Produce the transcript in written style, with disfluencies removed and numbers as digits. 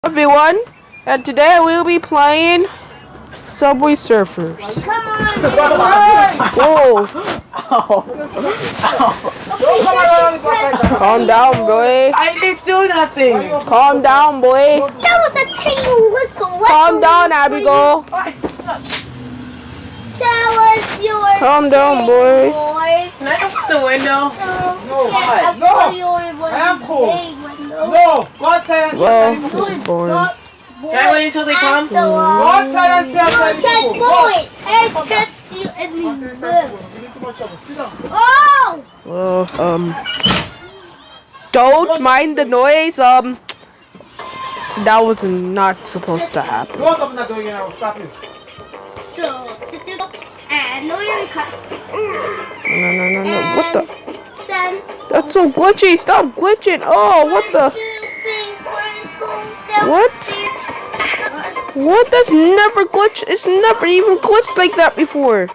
Everyone, and today we'll be playing Subway Surfers. Come on! Whoa! Calm down, boy. I didn't do nothing. Calm down, boy. That was a tingle whistle. Calm down, Abigail. That was your Calm down, boy. Can I open the window? I am cool. No! Go outside and stay Well, outside. this is boring. Can I wait until they come? Go outside and stay outside. That boy! It gets you in the book. Oh! Well, don't mind the noise. That was not supposed to happen. Don't open that door again, I will stop you. So, sit there and no your cut. No. What the? Send That's so glitchy. Stop glitching. Oh, what the? What? What? That's never glitched. It's never even glitched like that before.